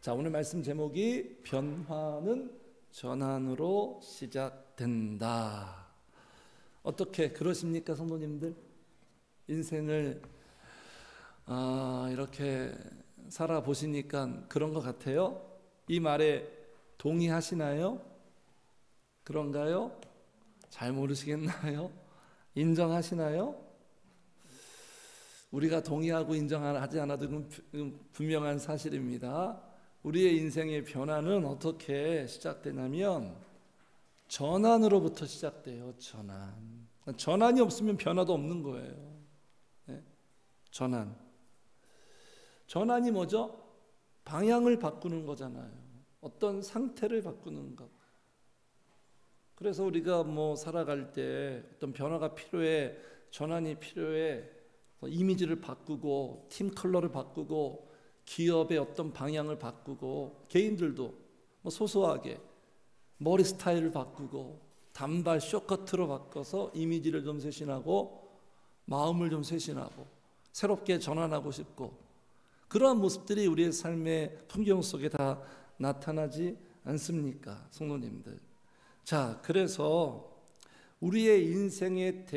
자, 오늘 말씀 제목이 변화는 전환으로 시작된다. 어떻게 그러십니까, 성도님들? 인생을 이렇게 살아보시니까 그런 것 같아요? 이 말에 동의하시나요? 그런가요? 잘 모르시겠나요? 인정하시나요? 우리가 동의하고 인정하지 않아도 분명한 사실입니다. 우리의 인생의 변화는 어떻게 시작되냐면 전환으로부터 시작돼요. 전환이 없으면 변화도 없는 거예요. 네? 전환이 뭐죠? 방향을 바꾸는 거잖아요. 어떤 상태를 바꾸는 것. 그래서 우리가 살아갈 때 어떤 변화가 필요해, 전환이 필요해, 이미지를 바꾸고 팀 컬러를 바꾸고 기업의 어떤 방향을 바꾸고 개인들도 소소하게 머리 스타일을 바꾸고 단발 쇼커트로 바꿔서 이미지를 좀 쇄신하고 마음을 좀 쇄신하고 새롭게 전환하고 싶고 그러한 모습들이 우리의 삶의 풍경 속에 다 나타나지 않습니까, 성도님들? 자, 그래서 우리의 인생의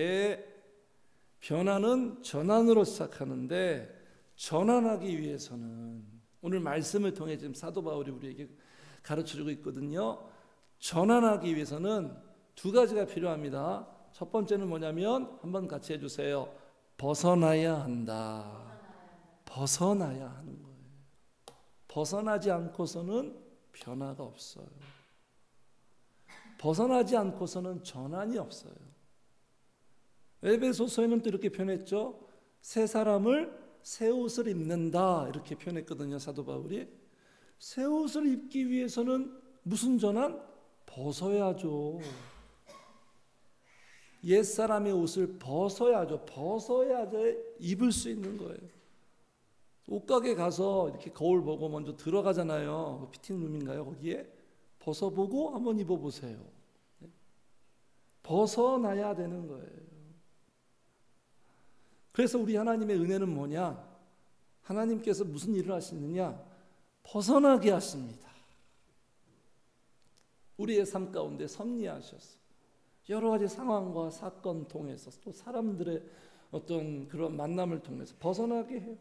변화는 전환으로 시작하는데 전환하기 위해서는 오늘 말씀을 통해 지금 사도 바울이 우리에게 가르쳐주고 있거든요. 전환하기 위해서는 두 가지가 필요합니다. 첫 번째는 뭐냐면 한번 같이 해주세요. 벗어나야 한다. 벗어나야 하는 거예요. 벗어나지 않고서는 변화가 없어요. 벗어나지 않고서는 전환이 없어요. 에베소서에는 또 이렇게 표현했죠. 새 사람을 새 옷을 입는다 이렇게 표현했거든요, 사도 바울이. 새 옷을 입기 위해서는 무슨 전환? 벗어야죠. 옛사람의 옷을 벗어야죠. 벗어야지 입을 수 있는 거예요. 옷가게 가서 이렇게 거울 보고 먼저 들어가잖아요. 피팅룸인가요? 거기에 벗어보고 한번 입어보세요. 벗어나야 되는 거예요. 그래서 우리 하나님의 은혜는 뭐냐? 하나님께서 무슨 일을 하시느냐? 벗어나게 하십니다. 우리의 삶 가운데 섭리하셔서 여러 가지 상황과 사건 통해서 또 사람들의 어떤 그런 만남을 통해서 벗어나게 해요.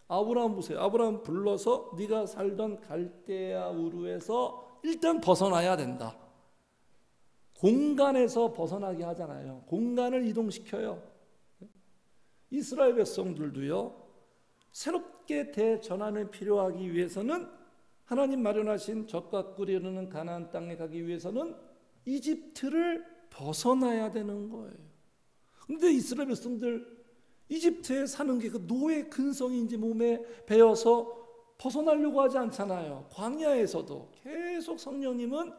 아브라함 보세요. 아브라함 불러서 네가 살던 갈대아 우르에서 일단 벗어나야 된다. 공간에서 벗어나게 하잖아요. 공간을 이동시켜요. 이스라엘 백성들도요, 새롭게 대전환을 필요하기 위해서는 하나님 마련하신 젖과 꿀이 흐르는 가나안 땅에 가기 위해서는 이집트를 벗어나야 되는 거예요. 그런데 이스라엘 백성들 이집트에 사는 게 그 노예 근성이 이제 몸에 배어서 벗어나려고 하지 않잖아요. 광야에서도 계속 성령님은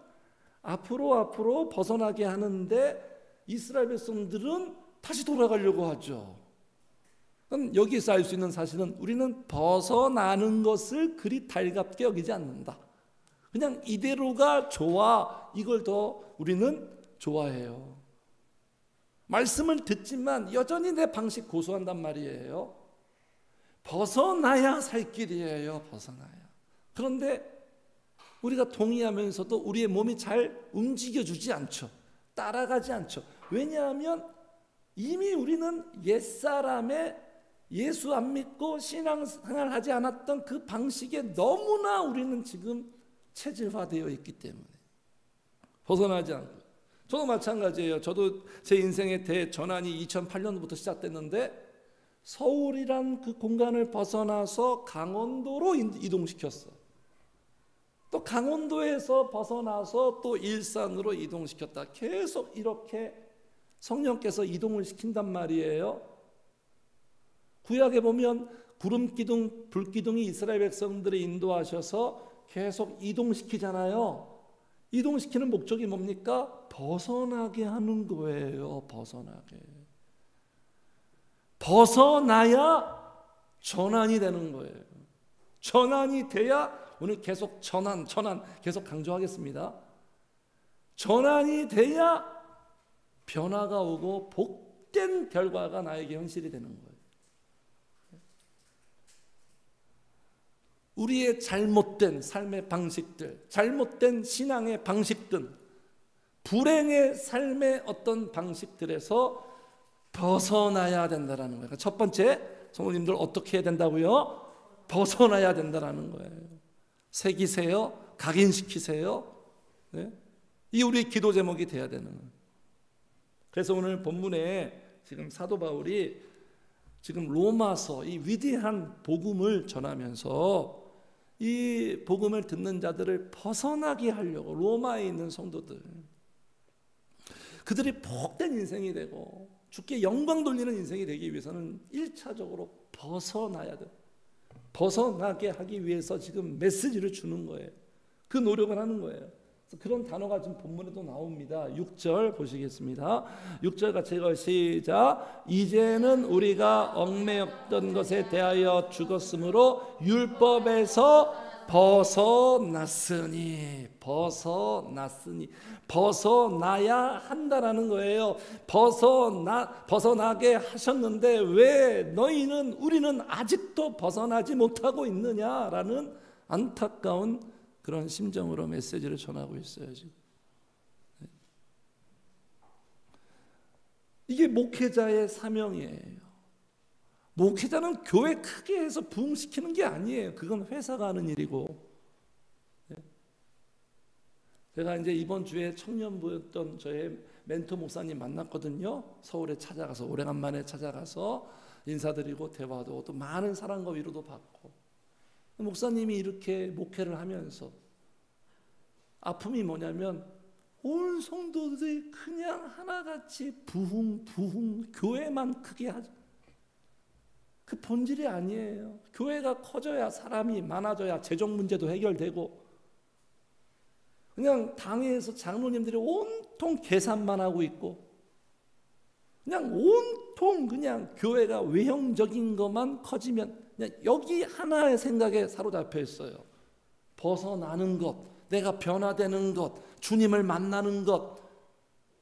앞으로 벗어나게 하는데 이스라엘 백성들은 다시 돌아가려고 하죠. 여기서 알 수 있는 사실은 우리는 벗어나는 것을 그리 달갑게 여기지 않는다. 그냥 이대로가 좋아. 이걸 더 우리는 좋아해요. 말씀을 듣지만 여전히 내 방식 고수한단 말이에요. 벗어나야 살 길이에요. 벗어나야. 그런데 우리가 동의하면서도 우리의 몸이 잘 움직여주지 않죠. 따라가지 않죠. 왜냐하면 이미 우리는 옛사람의 예수 안 믿고 신앙생활 하지 않았던 그 방식에 너무나 우리는 지금 체질화되어 있기 때문에 벗어나지 않고. 저도 마찬가지예요. 저도 제 인생의 대전환이 2008년부터 시작됐는데 서울이란 그 공간을 벗어나서 강원도로 이동시켰어요. 또 강원도에서 벗어나서 또 일산으로 이동시켰다. 계속 이렇게 성령께서 이동을 시킨단 말이에요. 구약에 보면 구름기둥, 불기둥이 이스라엘 백성들을 인도하셔서 계속 이동시키잖아요. 이동시키는 목적이 뭡니까? 벗어나게 하는 거예요. 벗어나야 전환이 되는 거예요. 전환이 돼야, 오늘 계속 전환 계속 강조하겠습니다. 전환이 돼야 변화가 오고 복된 결과가 나에게 현실이 되는 거예요. 우리의 잘못된 삶의 방식들, 잘못된 신앙의 방식들, 불행의 삶의 어떤 방식들에서 벗어나야 된다는 거예요. 첫 번째, 성도님들 어떻게 해야 된다고요? 벗어나야 된다는 거예요. 새기세요, 각인시키세요. 네? 이 우리 기도 제목이 돼야 되는 거예요. 그래서 오늘 본문에 지금 사도 바울이 지금 로마서 이 위대한 복음을 전하면서 이 복음을 듣는 자들을 벗어나게 하려고 로마에 있는 성도들, 그들이 복된 인생이 되고 주께 영광 돌리는 인생이 되기 위해서는 1차적으로 벗어나야 돼. 벗어나게 하기 위해서 지금 메시지를 주는 거예요. 그 노력을 하는 거예요. 그런 단어가 지금 본문에도 나옵니다. 6절 보시겠습니다. 6절 같이 읽어요. 시작. 이제는 우리가 얽매였던 것에 대하여 죽었으므로 율법에서 벗어났으니 벗어나야 한다라는 거예요. 벗어나게 하셨는데 왜 우리는 아직도 벗어나지 못하고 있느냐라는 안타까운 그런 심정으로 메시지를 전하고 있어요. 지금. 이게 목회자의 사명이에요. 목회자는 교회 크게 해서 부흥시키는 게 아니에요. 그건 회사가 하는 일이고. 제가 이제 이번 주에 청년부였던 저의 멘토 목사님 만났거든요. 서울에 찾아가서, 오래간만에 찾아가서 인사드리고 대화도 하고 또 많은 사랑과 위로도 받고. 목사님이 이렇게 목회를 하면서 아픔이 뭐냐면 온 성도들이 그냥 하나같이 부흥 교회만 크게 하죠. 그 본질이 아니에요. 교회가 커져야 사람이 많아져야 재정 문제도 해결되고, 그냥 당회에서 장로님들이 온통 계산만 하고 있고, 그냥 온통 그냥 교회가 외형적인 것만 커지면 그냥 여기 하나의 생각에 사로잡혀 있어요. 벗어나는 것, 내가 변화되는 것, 주님을 만나는 것,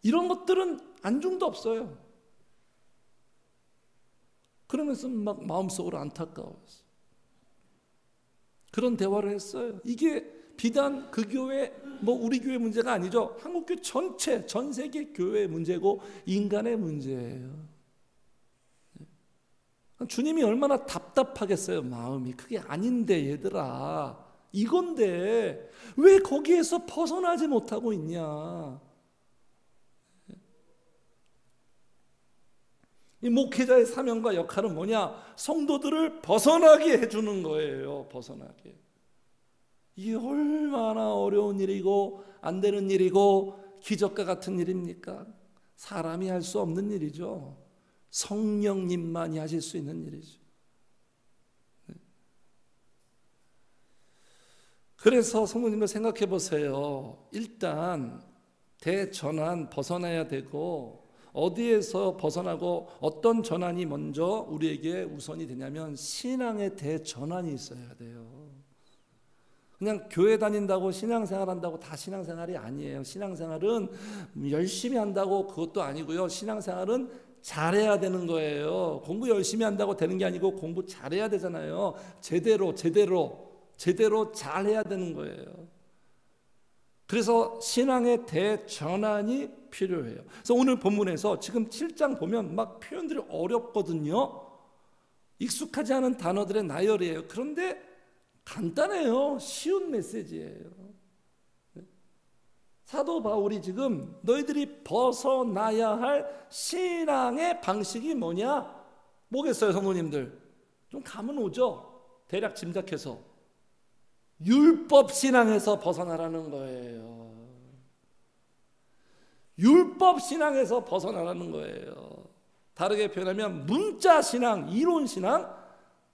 이런 것들은 안중도 없어요. 그러면서 막 마음속으로 안타까웠어요. 그런 대화를 했어요. 이게 비단 그 교회, 우리 교회 문제가 아니죠. 한국교회 전체, 전 세계 교회의 문제고 인간의 문제예요. 주님이 얼마나 답답하겠어요. 마음이. 그게 아닌데 얘들아, 이건데 왜 거기에서 벗어나지 못하고 있냐. 이 목회자의 사명과 역할은 뭐냐? 성도들을 벗어나게 해주는 거예요. 벗어나게. 이게 얼마나 어려운 일이고 안 되는 일이고 기적과 같은 일입니까? 사람이 할 수 없는 일이죠. 성령님만이 하실 수 있는 일이죠. 그래서 성도님들 생각해 보세요. 일단 대전환 벗어나야 되고, 어디에서 벗어나고 어떤 전환이 먼저 우리에게 우선이 되냐면 신앙의 대전환이 있어야 돼요. 그냥 교회 다닌다고 신앙생활 한다고 다 신앙생활이 아니에요. 신앙생활은 열심히 한다고 그것도 아니고요. 신앙생활은 잘해야 되는 거예요. 공부 열심히 한다고 되는 게 아니고 공부 잘해야 되잖아요. 제대로 잘해야 되는 거예요. 그래서 신앙의 대전환이 필요해요. 그래서 오늘 본문에서 지금 7장 보면 막 표현들이 어렵거든요. 익숙하지 않은 단어들의 나열이에요. 그런데 간단해요. 쉬운 메시지예요. 사도 바울이 지금 너희들이 벗어나야 할 신앙의 방식이 뭐겠어요, 성도님들? 좀 감은 오죠? 대략 짐작해서. 율법 신앙에서 벗어나라는 거예요. 율법 신앙에서 벗어나라는 거예요. 다르게 표현하면 문자 신앙, 이론 신앙,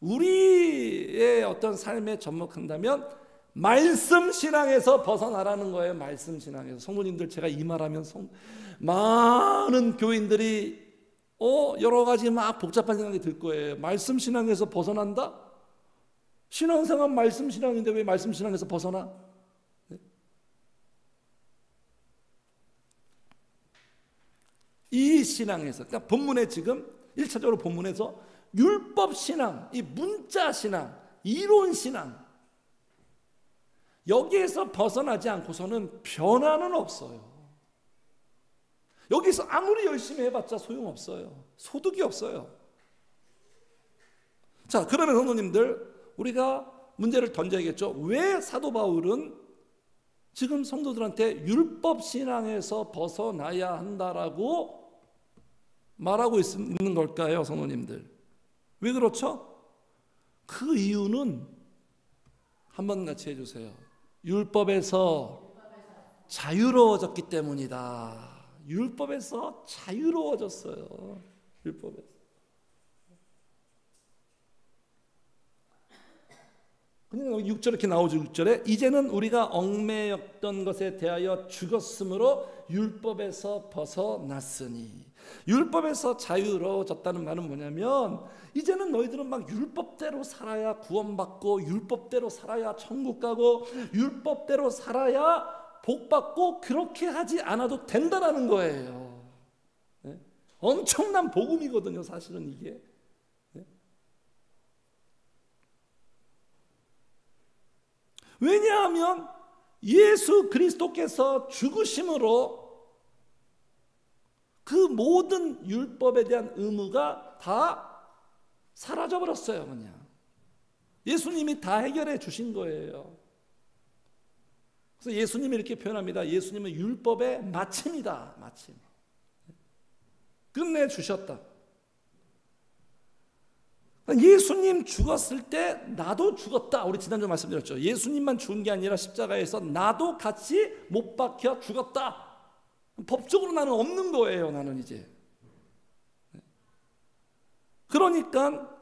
우리의 어떤 삶에 접목한다면 말씀 신앙에서 벗어나라는 거예요. 말씀 신앙에서. 성도님들, 제가 이 말하면 많은 교인들이 여러 가지 막 복잡한 생각이 들 거예요. 말씀 신앙에서 벗어난다? 신앙생활 말씀 신앙인데 왜 말씀 신앙에서 벗어나? 네? 이 신앙에서, 그러니까 본문에 지금 1차적으로 본문에서 율법 신앙, 이 문자 신앙, 이론 신앙, 여기에서 벗어나지 않고서는 변화는 없어요. 여기서 아무리 열심히 해봤자 소용없어요. 소득이 없어요. 자, 그러면 성도님들, 우리가 문제를 던져야겠죠. 왜 사도 바울은 지금 성도들한테 율법 신앙에서 벗어나야 한다라고 말하고 있는 걸까요, 성도님들? 왜 그렇죠? 그 이유는 한번 같이 해주세요. 율법에서 자유로워졌기 때문이다. 율법에서 자유로워졌어요. 율법에서. 그냥 6절 이렇게 나오죠. 6절에 이제는 우리가 얽매였던 것에 대하여 죽었으므로 율법에서 벗어났으니. 율법에서 자유로워졌다는 말은 뭐냐면 이제는 너희들은 막 율법대로 살아야 구원받고 율법대로 살아야 천국 가고 율법대로 살아야 복받고 그렇게 하지 않아도 된다라는 거예요. 네? 엄청난 복음이거든요, 사실은 이게. 네? 왜냐하면 예수 그리스도께서 죽으심으로 그 모든 율법에 대한 의무가 다 사라져 버렸어요. 그냥 예수님이 다 해결해 주신 거예요. 그래서 예수님이 이렇게 표현합니다. 예수님은 율법의 마침이다. 마침. 끝내주셨다. 예수님 죽었을 때 나도 죽었다. 우리 지난주에 말씀드렸죠. 예수님만 죽은 게 아니라 십자가에서 나도 같이 못 박혀 죽었다. 법적으로 나는 없는 거예요. 나는 이제. 그러니까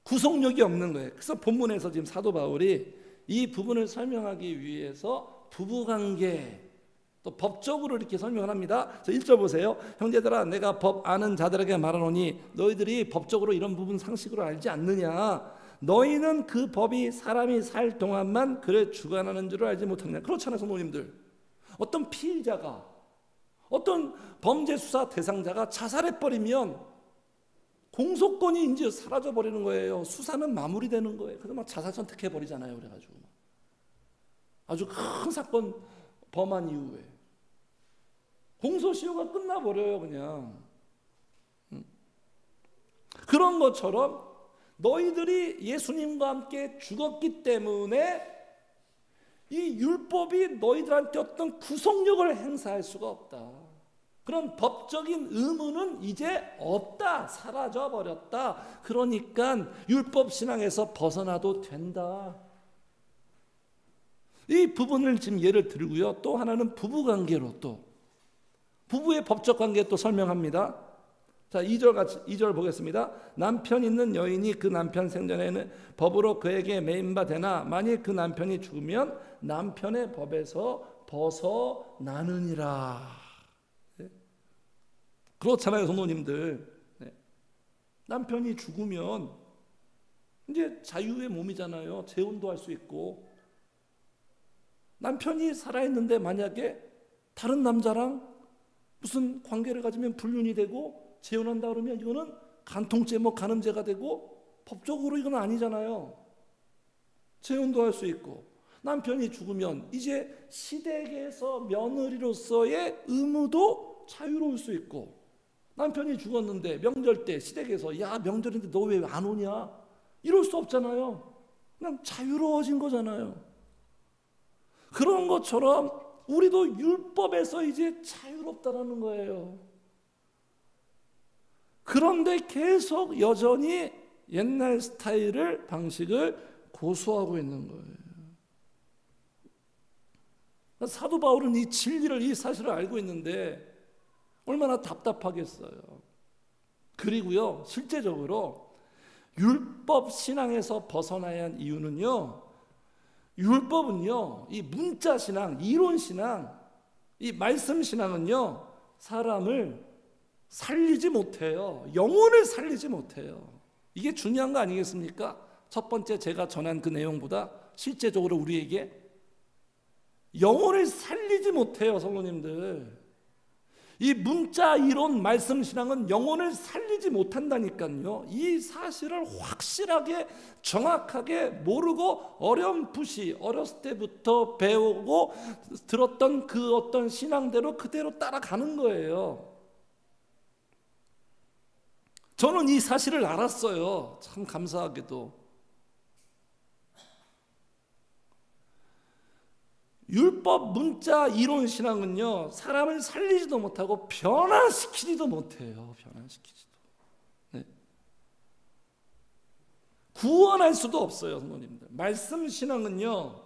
구속력이 없는 거예요. 그래서 본문에서 지금 사도 바울이 이 부분을 설명하기 위해서 부부관계 또 법적으로 이렇게 설명을 합니다. 1절 보세요. 형제들아 내가 법 아는 자들에게 말하노니 너희들이 법적으로 이런 부분 상식으로 알지 않느냐. 너희는 그 법이 사람이 살 동안만 그래 주관하는 줄을 알지 못하느냐. 그렇잖아요, 성도님들. 어떤 피의자가 어떤 범죄 수사 대상자가 자살해버리면 공소권이 이제 사라져버리는 거예요. 수사는 마무리되는 거예요. 그래서 막 자살 선택해버리잖아요. 그래가지고 아주 큰 사건 범한 이후에 공소시효가 끝나버려요. 그냥 그런 것처럼 너희들이 예수님과 함께 죽었기 때문에 이 율법이 너희들한테 어떤 구속력을 행사할 수가 없다. 그런 법적인 의무는 이제 없다. 사라져 버렸다. 그러니까 율법 신앙에서 벗어나도 된다. 이 부분을 지금 예를 들고요. 또 하나는 부부관계로 또 부부의 법적 관계 또 설명합니다. 자, 2절 보겠습니다. 남편 있는 여인이 그 남편 생전에는 법으로 그에게 매인바 되나 만일 그 남편이 죽으면 남편의 법에서 벗어나느니라. 네. 그렇잖아요, 성도님들. 네. 남편이 죽으면 이제 자유의 몸이잖아요. 재혼도 할 수 있고. 남편이 살아있는데 만약에 다른 남자랑 무슨 관계를 가지면 불륜이 되고 재혼한다 그러면 이거는 간통죄 간음죄가 되고 법적으로 이건 아니잖아요. 재혼도 할 수 있고 남편이 죽으면 이제 시댁에서 며느리로서의 의무도 자유로울 수 있고 남편이 죽었는데 명절 때 시댁에서 야 명절인데 너 왜 안 오냐 이럴 수 없잖아요. 그냥 자유로워진 거잖아요. 그런 것처럼 우리도 율법에서 이제 자유롭다라는 거예요. 그런데 계속 여전히 옛날 스타일을 방식을 고수하고 있는 거예요. 사도 바울은 이 진리를 이 사실을 알고 있는데 얼마나 답답하겠어요. 그리고요 실제적으로 율법 신앙에서 벗어나야 한 이유는요. 율법은요 이 문자 신앙, 이론 신앙, 이 말씀 신앙은요 사람을 살리지 못해요. 영혼을 살리지 못해요. 이게 중요한 거 아니겠습니까? 첫 번째 제가 전한 그 내용보다 실제적으로 우리에게 영혼을 살리지 못해요. 성도님들 이 문자 이론 말씀 신앙은 영혼을 살리지 못한다니까요. 이 사실을 확실하게 정확하게 모르고 어렴풋이 어렸을 때부터 배우고 들었던 그 어떤 신앙대로 그대로 따라가는 거예요. 저는 이 사실을 알았어요. 참 감사하게도. 율법 문자 이론 신앙은요, 사람을 살리지도 못하고 변화시키지도 못해요. 변화시키지도. 네. 구원할 수도 없어요, 성도님들. 말씀 신앙은요,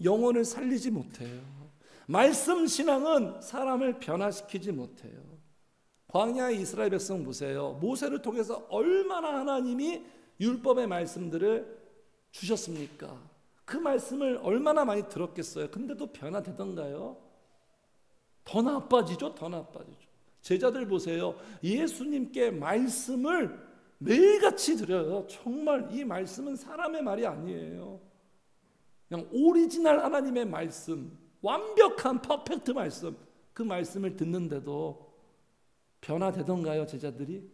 영혼을 살리지 못해요. 말씀 신앙은 사람을 변화시키지 못해요. 광야의 이스라엘 백성 보세요. 모세를 통해서 얼마나 하나님이 율법의 말씀들을 주셨습니까? 그 말씀을 얼마나 많이 들었겠어요. 근데도 변화되던가요? 더 나빠지죠. 더 나빠지죠. 제자들 보세요. 예수님께 말씀을 매일같이 드려요. 정말 이 말씀은 사람의 말이 아니에요. 그냥 오리지널 하나님의 말씀, 완벽한 퍼펙트 말씀, 그 말씀을 듣는데도 변화되던가요, 제자들이?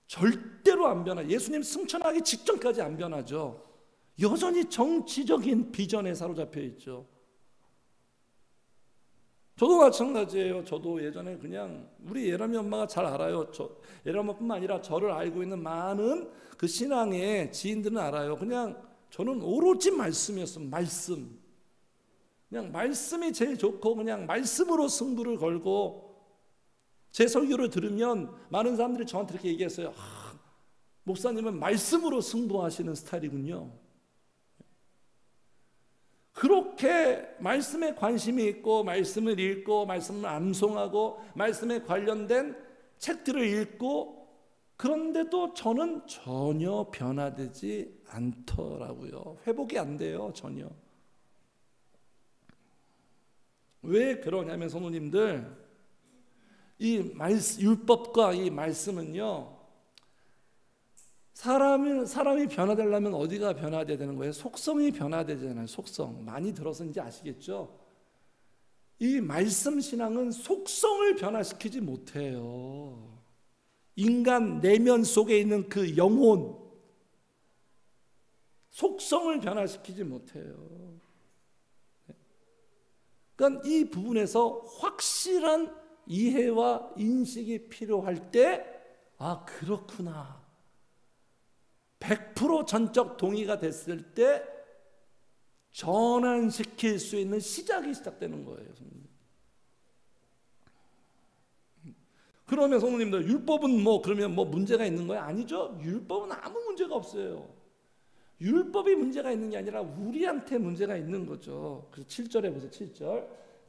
절대로 안 변화. 예수님 승천하기 직전까지 안 변하죠. 여전히 정치적인 비전에 사로잡혀 있죠. 저도 마찬가지예요. 저도 예전에 그냥 우리 예람이 엄마가 잘 알아요. 예람이 엄마뿐만 아니라 저를 알고 있는 많은 그 신앙의 지인들은 알아요. 그냥 저는 오로지 말씀이었어요. 말씀. 그냥 말씀이 제일 좋고 그냥 말씀으로 승부를 걸고 제 설교를 들으면 많은 사람들이 저한테 이렇게 얘기했어요. 목사님은 말씀으로 승부하시는 스타일이군요. 그렇게 말씀에 관심이 있고 말씀을 읽고 말씀을 암송하고 말씀에 관련된 책들을 읽고 그런데도 저는 전혀 변화되지 않더라고요. 회복이 안 돼요. 전혀. 왜 그러냐면 성도님들, 이 율법과 이 말씀은요, 사람이 변화되려면 어디가 변화돼야 되는 거예요? 속성이 변화되잖아요. 속성. 많이 들어서 이제 아시겠죠? 이 말씀 신앙은 속성을 변화시키지 못해요. 인간 내면 속에 있는 그 영혼, 속성을 변화시키지 못해요. 그러니까 이 부분에서 확실한 이해와 인식이 필요할 때, 아, 그렇구나. 100% 전적 동의가 됐을 때 전환시킬 수 있는 시작이 시작되는 거예요. 그러면 성도님들, 율법은 그러면 문제가 있는 거예요? 아니죠. 율법은 아무 문제가 없어요. 율법이 문제가 있는 게 아니라 우리한테 문제가 있는 거죠. 그래서 7절에 보세요.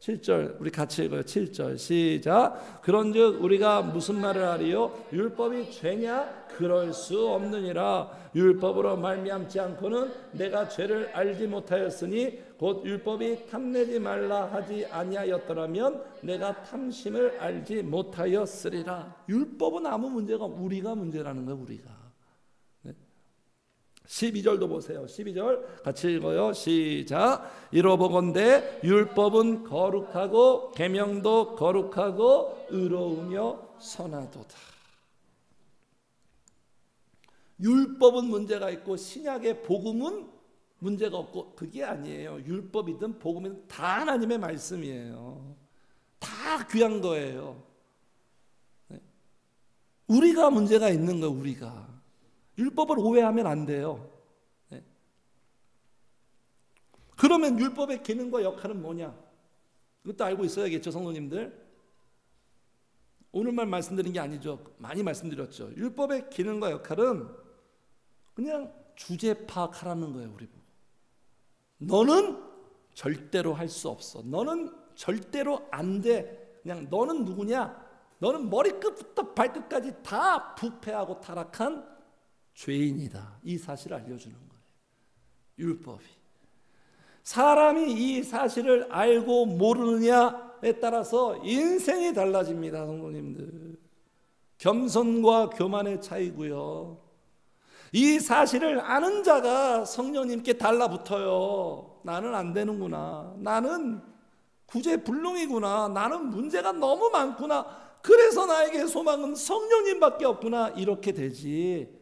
7절 우리 같이 읽어요. 7절 시작. 그런즉 우리가 무슨 말을 하리요? 율법이 죄냐? 그럴 수 없느니라. 율법으로 말미암지 않고는 내가 죄를 알지 못하였으니 곧 율법이 탐내지 말라 하지 아니하였더라면 내가 탐심을 알지 못하였으리라. 율법은 아무 문제가 없고 우리가 문제라는 거예요. 우리가. 12절도 보세요. 12절 같이 읽어요. 시작. 이로보건대 율법은 거룩하고 계명도 거룩하고 의로우며 선하도다. 율법은 문제가 있고 신약의 복음은 문제가 없고, 그게 아니에요. 율법이든 복음이든 다 하나님의 말씀이에요. 다 귀한 거예요. 우리가 문제가 있는 거예요. 우리가. 율법을 오해하면 안 돼요. 네. 그러면 율법의 기능과 역할은 뭐냐? 이것도 알고 있어야겠죠, 성도님들. 오늘만 말씀드린 게 아니죠. 많이 말씀드렸죠. 율법의 기능과 역할은 그냥 주제 파악하라는 거예요. 우리 보고. 너는 절대로 할 수 없어. 너는 절대로 안 돼. 그냥 너는 누구냐? 너는 머리끝부터 발끝까지 다 부패하고 타락한 죄인이다. 이 사실을 알려주는 거예요. 율법이. 사람이 이 사실을 알고 모르느냐에 따라서 인생이 달라집니다. 성도님들. 겸손과 교만의 차이고요. 이 사실을 아는 자가 성령님께 달라붙어요. 나는 안 되는구나. 나는 구제불능이구나. 나는 문제가 너무 많구나. 그래서 나에게 소망은 성령님밖에 없구나. 이렇게 되지.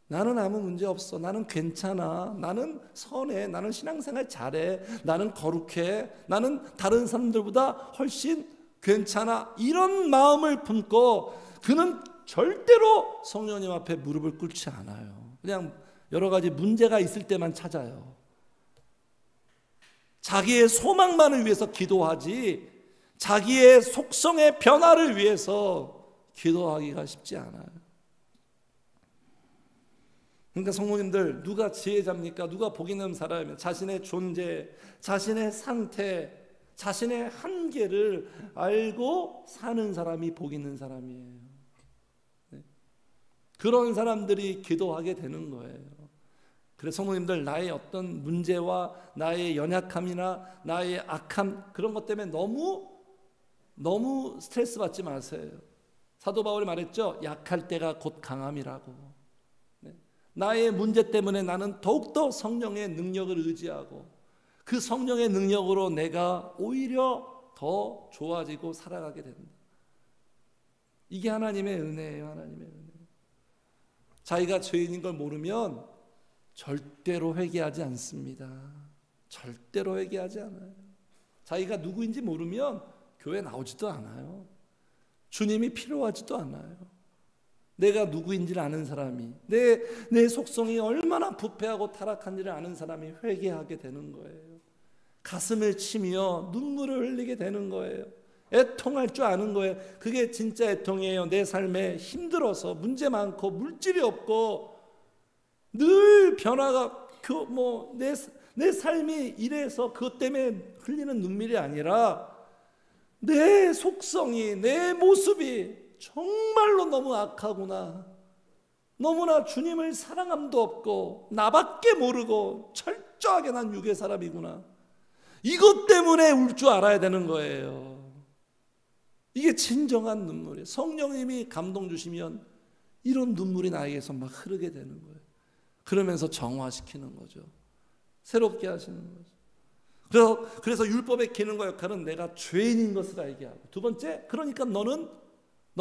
나는 아무 문제 없어. 나는 괜찮아. 나는 선해. 나는 신앙생활 잘해. 나는 거룩해. 나는 다른 사람들보다 훨씬 괜찮아. 이런 마음을 품고 그는 절대로 성령님 앞에 무릎을 꿇지 않아요. 그냥 여러 가지 문제가 있을 때만 찾아요. 자기의 소망만을 위해서 기도하지 자기의 속성의 변화를 위해서 기도하기가 쉽지 않아요. 그러니까 성모님들, 누가 지혜자입니까? 누가 복 있는 사람이에요? 자신의 존재, 자신의 상태, 자신의 한계를 알고 사는 사람이 복 있는 사람이에요. 네. 그런 사람들이 기도하게 되는 거예요. 그래서 성모님들, 나의 어떤 문제와 나의 연약함이나 나의 악함, 그런 것 때문에 너무 스트레스 받지 마세요. 사도 바울이 말했죠. 약할 때가 곧 강함이라고. 네. 나의 문제 때문에 나는 더욱더 성령의 능력을 의지하고 그 성령의 능력으로 내가 오히려 더 좋아지고 살아가게 된다. 이게 하나님의 은혜예요. 하나님의 은혜. 자기가 죄인인 걸 모르면 절대로 회개하지 않습니다. 절대로 회개하지 않아요. 자기가 누구인지 모르면 교회 나오지도 않아요. 주님이 필요하지도 않아요. 내가 누구인지를 아는 사람이, 내 속성이 얼마나 부패하고 타락한지를 아는 사람이 회개하게 되는 거예요. 가슴을 치며 눈물을 흘리게 되는 거예요. 애통할 줄 아는 거예요. 그게 진짜 애통이에요. 내 삶에 힘들어서 문제 많고 물질이 없고 늘 변화가 내 삶이 이래서 그것 때문에 흘리는 눈물이 아니라 내 속성이, 내 모습이 정말로 너무 악하구나. 너무나 주님을 사랑함도 없고 나밖에 모르고 철저하게 난 육의 사람이구나. 이것 때문에 울 줄 알아야 되는 거예요. 이게 진정한 눈물이에요. 성령님이 감동 주시면 이런 눈물이 나에게서 막 흐르게 되는 거예요. 그러면서 정화시키는 거죠. 새롭게 하시는 거죠. 그래서 율법의 기능과 역할은 내가 죄인인 것을 알게 하고, 두 번째, 그러니까 너는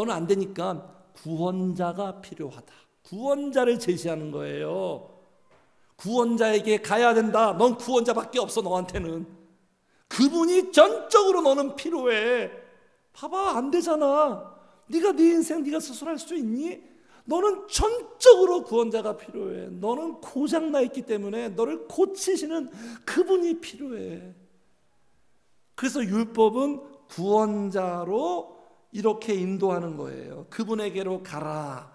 안 되니까 구원자가 필요하다. 구원자를 제시하는 거예요. 구원자에게 가야 된다. 넌 구원자밖에 없어. 너한테는 그분이 전적으로 너는 필요해. 봐봐, 안 되잖아. 네가 네 인생 네가 스스로 할 수 있니? 너는 전적으로 구원자가 필요해. 너는 고장나 있기 때문에 너를 고치시는 그분이 필요해. 그래서 율법은 구원자로 이렇게 인도하는 거예요. 그분에게로 가라.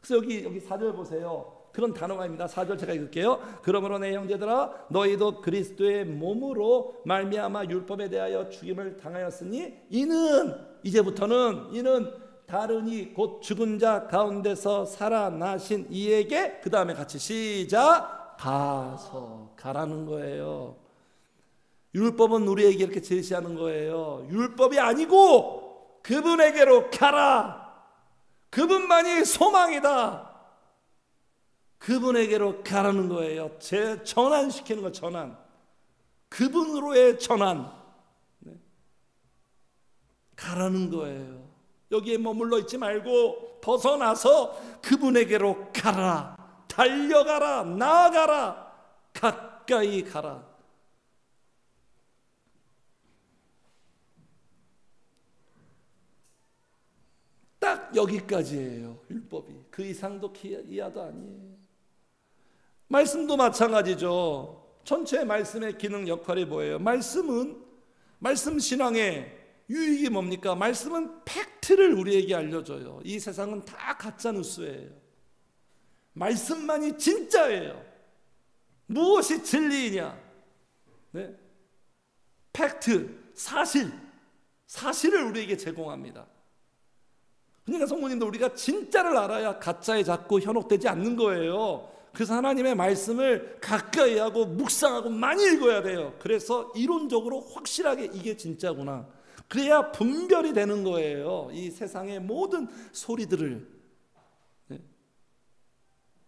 그래서 여기 4절 보세요. 그런 단어가 있습니다. 4절 제가 읽을게요. 그러므로 내 형제들아, 너희도 그리스도의 몸으로 말미암아 율법에 대하여 죽임을 당하였으니 이제부터는 다르니 곧 죽은 자 가운데서 살아나신 이에게, 그 다음에 같이 시작, 가라는 거예요. 율법은 우리에게 이렇게 제시하는 거예요. 율법이 아니고 그분에게로 가라. 그분만이 소망이다. 그분에게로 가라는 거예요. 전환시키는 거, 전환. 그분으로의 전환. 네. 가라는 거예요. 여기에 머물러 있지 말고 벗어나서 그분에게로 가라. 달려가라. 나아가라. 가까이 가라. 딱 여기까지예요. 율법이. 그 이상도 이하도 아니에요. 말씀도 마찬가지죠. 전체 말씀의 기능 역할이 뭐예요? 말씀 신앙의 유익이 뭡니까? 말씀은 팩트를 우리에게 알려줘요. 이 세상은 다 가짜 뉴스예요. 말씀만이 진짜예요. 무엇이 진리이냐? 네? 팩트, 사실을 우리에게 제공합니다. 그러니까 성모님도 우리가 진짜를 알아야 가짜에 자꾸 현혹되지 않는 거예요. 그래서 하나님의 말씀을 가까이 하고 묵상하고 많이 읽어야 돼요. 그래서 이론적으로 확실하게 이게 진짜구나. 그래야 분별이 되는 거예요. 이 세상의 모든 소리들을. 네.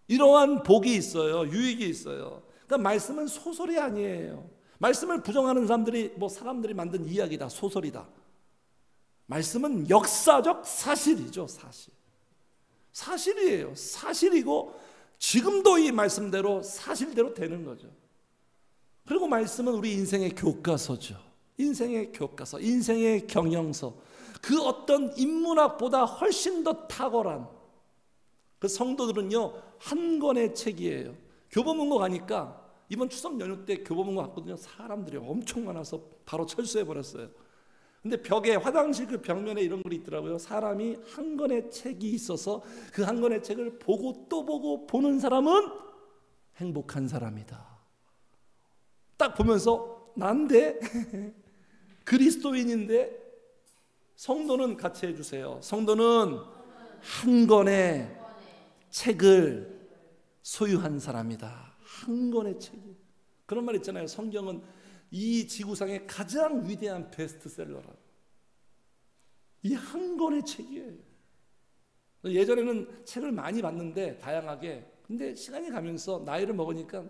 이러한 복이 있어요. 유익이 있어요. 그러니까 말씀은 소설이 아니에요. 말씀을 부정하는 사람들이 사람들이 만든 이야기다, 소설이다. 말씀은 역사적 사실이죠. 사실이에요. 사실이고 지금도 이 말씀대로 사실대로 되는 거죠. 그리고 말씀은 우리 인생의 교과서죠. 인생의 교과서, 인생의 경영서. 그 어떤 인문학보다 훨씬 더 탁월한 그 성도들은요, 한 권의 책이에요. 교보문고 가니까 이번 추석 연휴 때 교보문고 갔거든요. 사람들이 엄청 많아서 바로 철수해 버렸어요. 근데 벽에, 화장실 그 벽면에 이런 글이 있더라고요. 사람이 한 권의 책이 있어서 그 한 권의 책을 보고 또 보고 보는 사람은 행복한 사람이다. 딱 보면서 난데 그리스도인인데, 성도는 같이 해주세요. 성도는 한 권의 책을 소유한 사람이다. 한 권의 책이. 그런 말 있잖아요. 성경은 이 지구상의 가장 위대한 베스트셀러라고. 이 한 권의 책이에요. 예전에는 책을 많이 봤는데 다양하게, 근데 시간이 가면서 나이를 먹으니까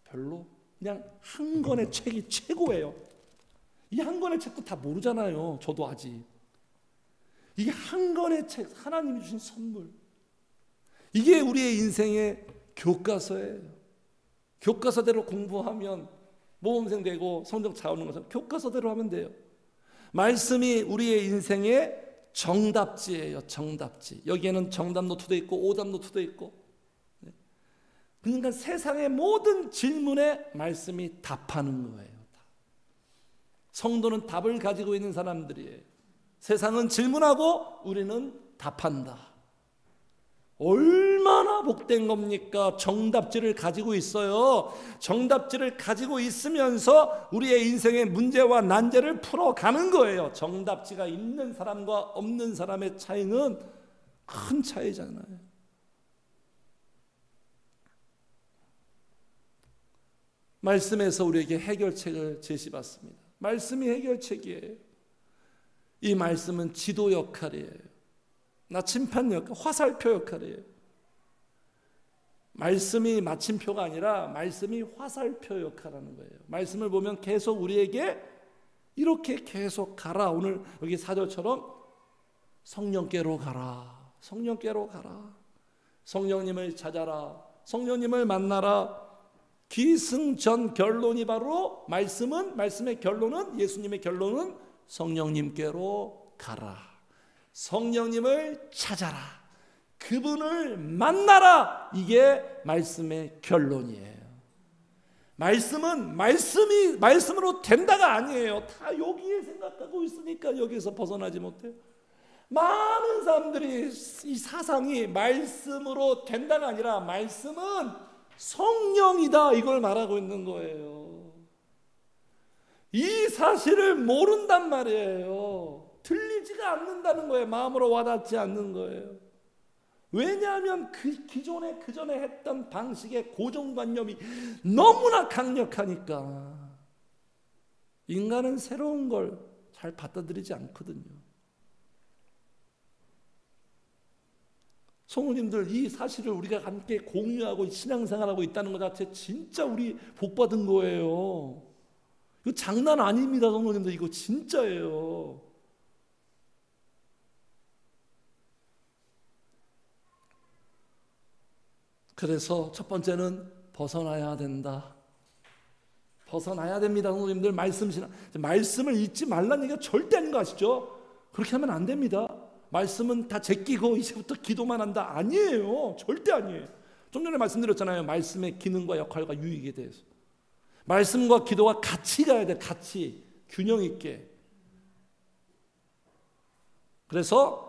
별로, 그냥 한 권의 책이 최고예요. 이 한 권의 책도 다 모르잖아요. 저도 아직. 이게 한 권의 책, 하나님이 주신 선물. 이게 우리의 인생의 교과서예요. 교과서대로 공부하면 모범생 되고 성적 잘 오는 것처럼 교과서대로 하면 돼요. 말씀이 우리의 인생의 정답지예요. 정답지. 여기에는 정답 노트도 있고 오답 노트도 있고. 그러니까 세상의 모든 질문에 말씀이 답하는 거예요. 성도는 답을 가지고 있는 사람들이에요. 세상은 질문하고 우리는 답한다. 얼마나 복된 겁니까? 정답지를 가지고 있어요. 정답지를 가지고 있으면서 우리의 인생의 문제와 난제를 풀어가는 거예요. 정답지가 있는 사람과 없는 사람의 차이는 큰 차이잖아요. 말씀에서 우리에게 해결책을 제시받습니다. 말씀이 해결책이에요. 이 말씀은 지도 역할이에요. 나침판 역할, 화살표 역할이에요. 말씀이 마침표가 아니라 말씀이 화살표 역할하는 거예요. 말씀을 보면 계속 우리에게 이렇게 계속 가라. 오늘 여기 4절처럼 성령께로 가라. 성령께로 가라. 성령님을 찾아라. 성령님을 만나라. 기승전 결론이 바로 말씀의 결론은, 예수님의 결론은 성령님께로 가라. 성령님을 찾아라. 그분을 만나라. 이게 말씀의 결론이에요. 말씀은 말씀으로 된다가 아니에요. 다 여기에 생각하고 있으니까 여기서 벗어나지 못해요. 많은 사람들이 이 사상이 말씀으로 된다가 아니라 말씀은 성령이다, 이걸 말하고 있는 거예요. 이 사실을 모른단 말이에요. 들리지가 않는다는 거예요. 마음으로 와닿지 않는 거예요. 왜냐하면 그 전에 했던 방식의 고정관념이 너무나 강력하니까 인간은 새로운 걸 잘 받아들이지 않거든요. 성도님들, 이 사실을 우리가 함께 공유하고 신앙생활하고 있다는 것 자체 진짜 우리 복받은 거예요. 이거 장난 아닙니다. 성도님들, 이거 진짜예요. 그래서 첫 번째는 벗어나야 된다. 벗어나야 됩니다. 성도님들, 말씀을 잊지 말라는 얘기가 절대 아닌 거 아시죠? 그렇게 하면 안 됩니다. 말씀은 다 제끼고 이제부터 기도만 한다. 아니에요. 절대 아니에요. 좀 전에 말씀드렸잖아요. 말씀의 기능과 역할과 유익에 대해서. 말씀과 기도가 같이 가야 돼. 같이. 균형 있게. 그래서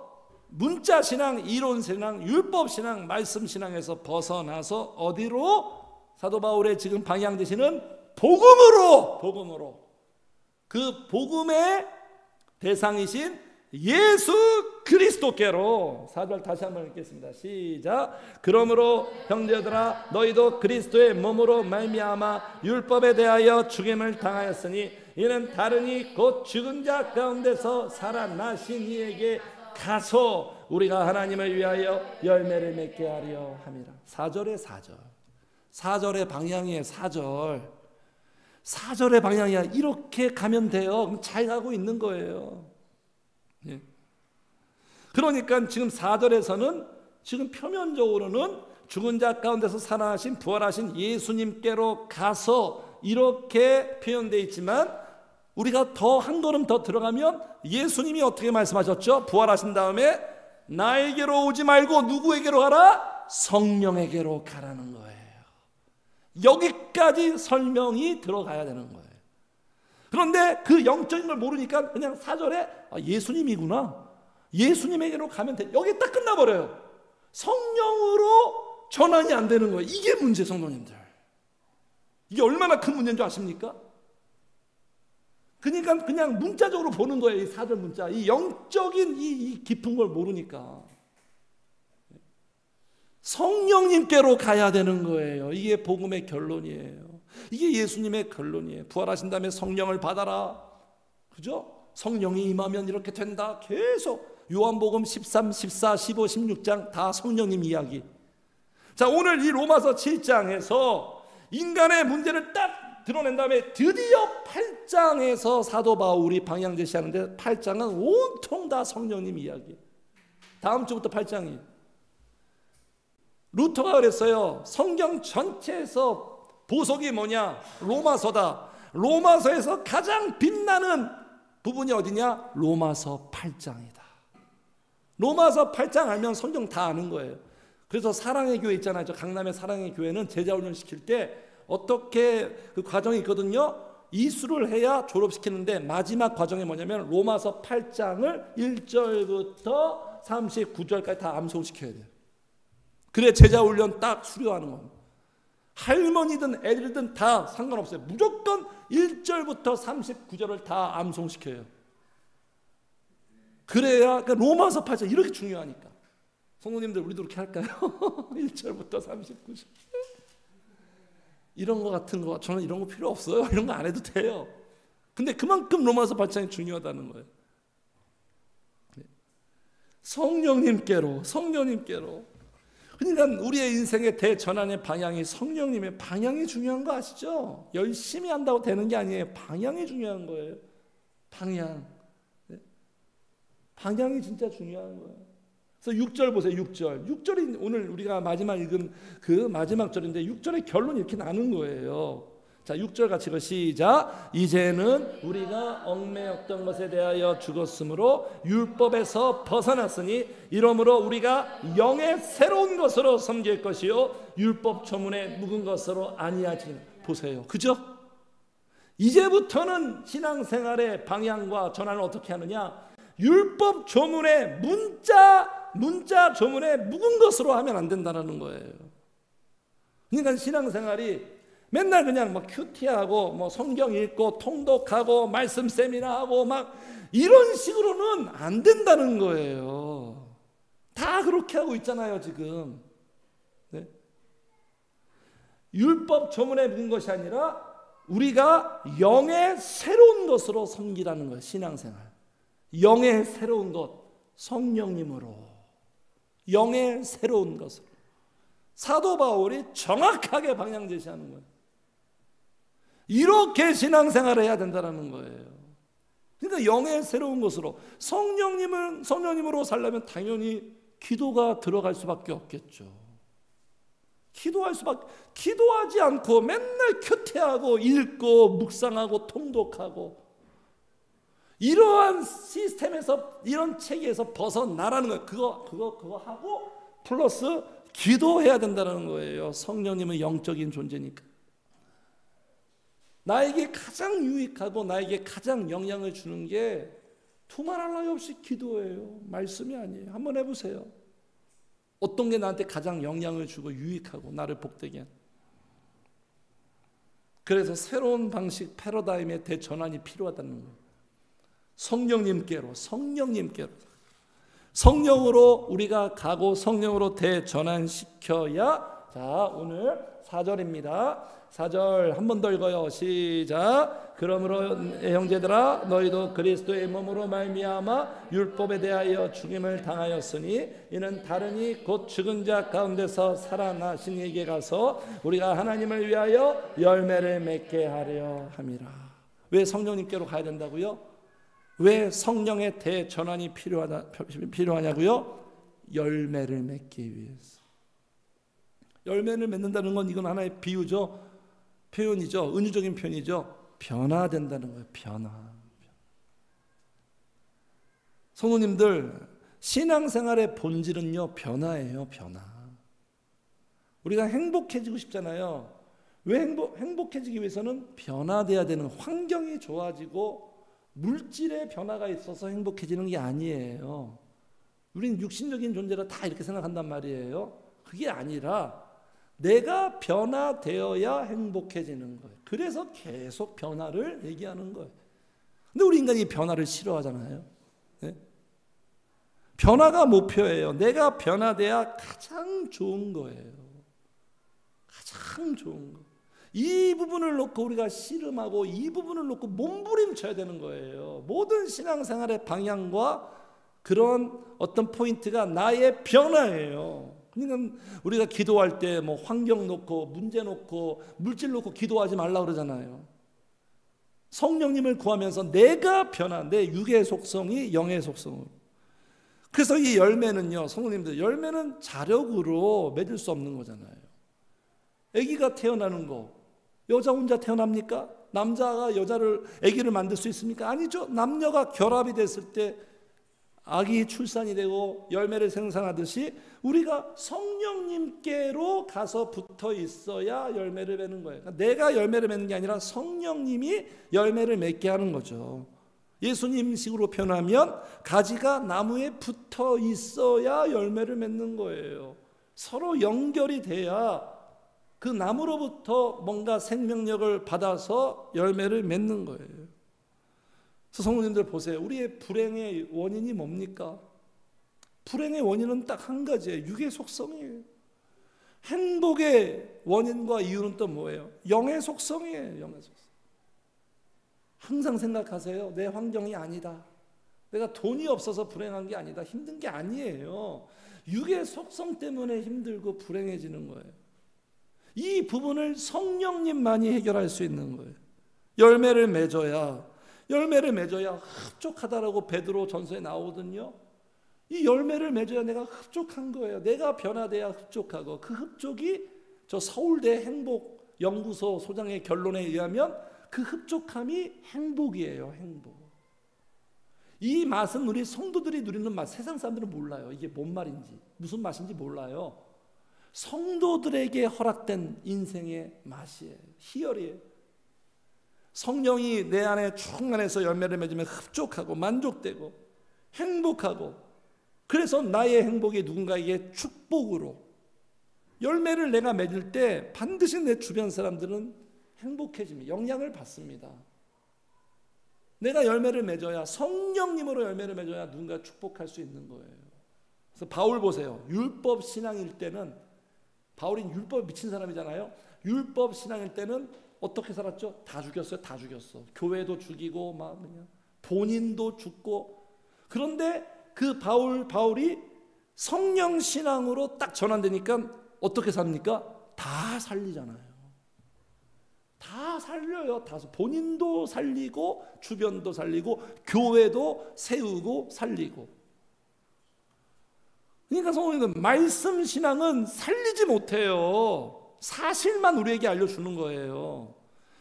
문자 신앙, 이론 신앙, 율법 신앙, 말씀 신앙에서 벗어나서 어디로? 사도 바울의 지금 방향 되시는 복음으로. 그 복음의 대상이신 예수 그리스도께로. 4절 다시 한번 읽겠습니다. 시작. 그러므로 형제들아, 너희도 그리스도의 몸으로 말미암아 율법에 대하여 죽임을 당하였으니 이는 다른 이 곧 죽은 자 가운데서 살아나신 이에게 가서 우리가 하나님을 위하여 열매를 맺게 하려 함이라. 4절의 방향이에요. 4절. 4절의 방향이야. 이렇게 가면 돼요. 그럼 잘 가고 있는 거예요. 예. 그러니까 지금 4절에서는 지금 표면적으로는 죽은 자 가운데서 살아나신 부활하신 예수님께로 가서 이렇게 표현되어 있지만 우리가 더 한 걸음 더 들어가면 예수님이 어떻게 말씀하셨죠? 부활하신 다음에 나에게로 오지 말고 누구에게로 가라? 성령에게로 가라는 거예요. 여기까지 설명이 들어가야 되는 거예요. 그런데 그 영적인 걸 모르니까 그냥 4절에 예수님이구나, 예수님에게로 가면 돼, 여기 딱 끝나버려요. 성령으로 전환이 안 되는 거예요. 이게 문제, 성도님들. 이게 얼마나 큰 문제인 줄 아십니까? 그러니까 그냥 문자적으로 보는 거예요. 이 4절 문자, 이 영적인 이 깊은 걸 모르니까 성령님께로 가야 되는 거예요. 이게 복음의 결론이에요. 이게 예수님의 결론이에요. 부활하신 다음에 성령을 받아라, 그죠? 성령이 임하면 이렇게 된다. 계속 요한복음 13, 14, 15, 16장 다 성령님 이야기. 자, 오늘 이 로마서 7장에서 인간의 문제를 딱 드러낸 다음에 드디어 8장에서 사도 바울이 방향 제시하는데 8장은 온통 다 성령님 이야기. 다음 주부터 8장이. 루터가 그랬어요. 성경 전체에서 보석이 뭐냐? 로마서다. 로마서에서 가장 빛나는 부분이 어디냐? 로마서 8장이다. 로마서 8장 알면 성경 다 아는 거예요. 그래서 사랑의 교회 있잖아요. 저 강남의 사랑의 교회는 제자훈련 시킬 때 어떻게 그 과정이 있거든요. 이수를 해야 졸업시키는데 마지막 과정이 뭐냐면 로마서 8장을 1절부터 39절까지 다 암송시켜야 돼요. 그래 제자훈련 딱 수료하는 겁니다. 할머니든 애들든 다 상관없어요. 무조건 1절부터 39절을 다 암송시켜요. 그래야 그러니까 로마서 8장 이렇게 중요하니까. 성도님들 우리도 그렇게 할까요? 1절부터 39절 이런 거 같은 거 저는 이런 거 필요 없어요. 이런 거 안 해도 돼요. 근데 그만큼 로마서 8장이 중요하다는 거예요. 성령님께로. 그러니까 우리의 인생의 대전환의 방향이 성령님의 방향이 중요한 거 아시죠? 열심히 한다고 되는 게 아니에요. 방향이 중요한 거예요. 방향이 진짜 중요한 거예요. 그래서 6절 보세요. 6절이 오늘 우리가 마지막 읽은 그 마지막 절인데 6절의 결론이 이렇게 나는 거예요. 자, 6절 같이 읽어 시작. 이제는 우리가 얽매였던 것에 대하여 죽었으므로 율법에서 벗어났으니 이러므로 우리가 영의 새로운 것으로 섬길 것이요 율법 조문에 묵은 것으로 아니하지. 보세요. 그죠? 이제부터는 신앙생활의 방향과 전환을 어떻게 하느냐? 율법 조문의 문자 조문에 묵은 것으로 하면 안 된다는 거예요. 그러니까 신앙생활이 맨날 그냥 막 큐티하고 뭐 성경 읽고 통독하고 말씀 세미나하고 막 이런 식으로는 안 된다는 거예요. 다 그렇게 하고 있잖아요 지금. 네? 율법 조문에 묵은 것이 아니라 우리가 영의 새로운 것으로 섬기라는 거예요. 신앙생활. 영의 새로운 것, 성령님으로 영의 새로운 것으로. 사도 바울이 정확하게 방향 제시하는 거예요. 이렇게 신앙생활을 해야 된다는 거예요. 그러니까 영의 새로운 것으로 성령님으로 살려면 당연히 기도가 들어갈 수밖에 없겠죠. 기도하지 않고 맨날 큐티하고 읽고 묵상하고 통독하고 이러한 시스템에서 이런 체계에서 벗어나라는 거예요. 그거 하고 플러스 기도해야 된다는 거예요. 성령님은 영적인 존재니까. 나에게 가장 유익하고 나에게 가장 영향을 주는 게 두말할 나위 없이 기도예요. 말씀이 아니에요. 한번 해보세요. 어떤 게 나한테 가장 영향을 주고 유익하고 나를 복되게 하는. 그래서 새로운 방식 패러다임의 대전환이 필요하다는 거예요. 성령님께로 성령으로 우리가 가고 성령으로 대전환시켜야 자, 오늘 4절입니다. 4절 한 번 더 읽어요. 시작. 그러므로 형제들아 너희도 그리스도의 몸으로 말미암아 율법에 대하여 죽임을 당하였으니 이는 다른이 곧 죽은 자 가운데서 살아나신 이에게 가서 우리가 하나님을 위하여 열매를 맺게 하려 함이라. 왜 성령님께로 가야 된다고요? 왜 성령의 대전환이 필요하냐고요? 열매를 맺기 위해서. 열매를 맺는다는 건 이건 하나의 비유죠. 표현이죠. 은유적인 표현이죠. 변화된다는 거예요. 변화. 성도님들, 신앙생활의 본질은요, 변화예요. 변화. 우리가 행복해지고 싶잖아요. 왜 행복해지기 위해서는 변화돼야 되는, 환경이 좋아지고 물질의 변화가 있어서 행복해지는 게 아니에요. 우리는 육신적인 존재라 다 이렇게 생각한단 말이에요. 그게 아니라 내가 변화되어야 행복해지는 거예요. 그래서 계속 변화를 얘기하는 거예요. 근데 우리 인간이 변화를 싫어하잖아요. 네? 변화가 목표예요. 내가 변화돼야 가장 좋은 거예요. 가장 좋은 거. 이 부분을 놓고 우리가 씨름하고 이 부분을 놓고 몸부림쳐야 되는 거예요. 모든 신앙생활의 방향과 그런 어떤 포인트가 나의 변화예요. 그러니까 우리가 기도할 때 뭐 환경 놓고 문제 놓고 물질 놓고 기도하지 말라 그러잖아요. 성령님을 구하면서 내가 변한 내 육의 속성이 영의 속성으로. 그래서 이 열매는요, 성도님들, 열매는 자력으로 맺을 수 없는 거잖아요. 아기가 태어나는 거 여자 혼자 태어납니까? 남자가 여자를 아기를 만들 수 있습니까? 아니죠. 남녀가 결합이 됐을 때 아기 출산이 되고 열매를 생산하듯이 우리가 성령님께로 가서 붙어 있어야 열매를 맺는 거예요. 그러니까 내가 열매를 맺는 게 아니라 성령님이 열매를 맺게 하는 거죠. 예수님식으로 표현하면 가지가 나무에 붙어 있어야 열매를 맺는 거예요. 서로 연결이 돼야 그 나무로부터 뭔가 생명력을 받아서 열매를 맺는 거예요. 성도님들 보세요. 우리의 불행의 원인이 뭡니까? 불행의 원인은 딱 한 가지예요. 육의 속성이에요. 행복의 원인과 이유는 또 뭐예요? 영의 속성이에요. 영의 속성. 항상 생각하세요. 내 환경이 아니다. 내가 돈이 없어서 불행한 게 아니다. 힘든 게 아니에요. 육의 속성 때문에 힘들고 불행해지는 거예요. 이 부분을 성령님만이 해결할 수 있는 거예요. 열매를 맺어야 흡족하다라고 베드로 전서에 나오거든요. 이 열매를 맺어야 내가 흡족한 거예요. 내가 변화돼야 흡족하고, 그 흡족이 저 서울대 행복연구소 소장의 결론에 의하면 그 흡족함이 행복이에요. 행복. 이 맛은 우리 성도들이 누리는 맛, 세상 사람들은 몰라요. 이게 뭔 말인지, 무슨 맛인지 몰라요. 성도들에게 허락된 인생의 맛이에요. 희열이에요. 성령이 내 안에 충만해서 열매를 맺으면 흡족하고 만족되고 행복하고, 그래서 나의 행복이 누군가에게 축복으로, 열매를 내가 맺을 때 반드시 내 주변 사람들은 행복해집니다. 영향을 받습니다. 내가 열매를 맺어야, 성령님으로 열매를 맺어야 누군가 축복할 수 있는 거예요. 그래서 바울 보세요. 율법 신앙일 때는, 바울이 율법에 미친 사람이잖아요. 율법 신앙일 때는 어떻게 살았죠? 다 죽였어요. 다 죽였어. 교회도 죽이고 막 그냥 본인도 죽고. 그런데 그 바울이 성령 신앙으로 딱 전환되니까 어떻게 삽니까? 다 살리잖아요. 다 살려요. 다. 본인도 살리고 주변도 살리고 교회도 세우고 살리고. 그러니까 성도님들, 말씀 신앙은 살리지 못해요. 사실만 우리에게 알려주는 거예요.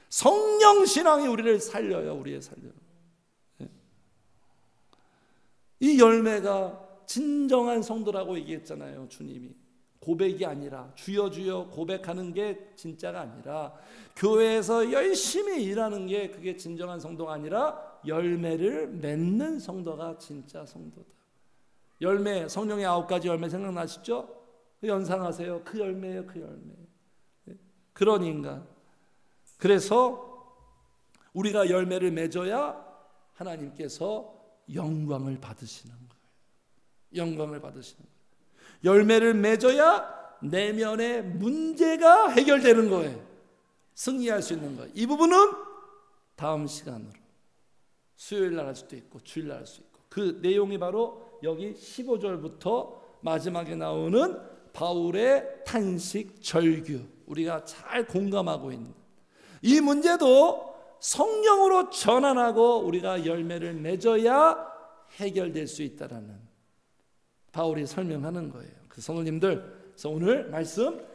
성령 신앙이 우리를 살려요. 우리의 살려요. 이 열매가 진정한 성도라고 얘기했잖아요. 주님이. 고백이 아니라, 주여 주여 고백하는 게 진짜가 아니라, 교회에서 열심히 일하는 게 그게 진정한 성도가 아니라 열매를 맺는 성도가 진짜 성도다. 열매, 성령의 9가지 열매 생각나시죠? 연상하세요. 그 열매예요. 그 열매. 그런 인간. 그래서 우리가 열매를 맺어야 하나님께서 영광을 받으시는 거예요. 영광을 받으시는 거예요. 열매를 맺어야 내면의 문제가 해결되는 거예요. 승리할 수 있는 거예요. 이 부분은 다음 시간으로 수요일 날 할 수도 있고 주일 날 할 수 있고, 그 내용이 바로 여기 15절부터 마지막에 나오는 바울의 탄식 절규, 우리가 잘 공감하고 있는 이 문제도 성령으로 전환하고 우리가 열매를 맺어야 해결될 수 있다라는 바울이 설명하는 거예요. 그 성도님들, 그래서 오늘 말씀,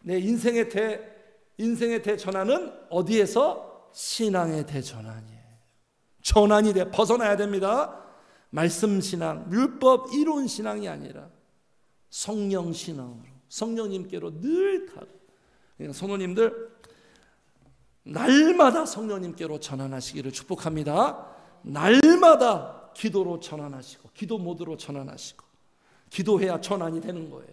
내 인생의 대전환은 어디에서? 신앙의 대전환이에요. 전환이 돼 벗어나야 됩니다. 말씀 신앙, 율법 이론 신앙이 아니라 성령 신앙으로, 성령님께로 늘 가고. 그러니까 성도님들, 날마다 성령님께로 전환하시기를 축복합니다. 날마다 기도로 전환하시고, 기도 모드로 전환하시고, 기도해야 전환이 되는 거예요.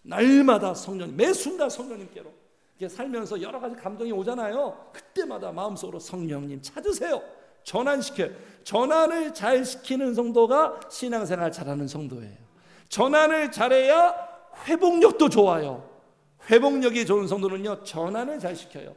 날마다 성령님, 매 순간 성령님께로. 이렇게 살면서 여러 가지 감정이 오잖아요. 그때마다 마음속으로 성령님 찾으세요. 전환시켜요. 전환을 잘 시키는 성도가 신앙생활 잘하는 성도예요. 전환을 잘해야 회복력도 좋아요. 회복력이 좋은 성도는요, 전환을 잘 시켜요.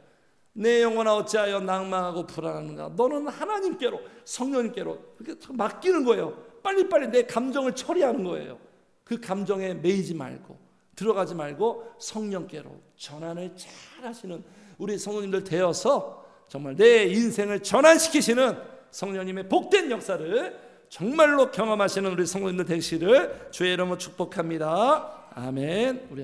내 영혼아 어찌하여 낭망하고 불안한가? 너는 하나님께로, 성령님께로 그렇게 맡기는 거예요. 빨리빨리 내 감정을 처리하는 거예요. 그 감정에 매이지 말고, 들어가지 말고 성령께로 전환을 잘 하시는 우리 성도님들 되어서 정말 내 인생을 전환시키시는 성령님의 복된 역사를 정말로 경험하시는 우리 성도님들 되시기를 주의 이름으로 축복합니다. 아멘. 우리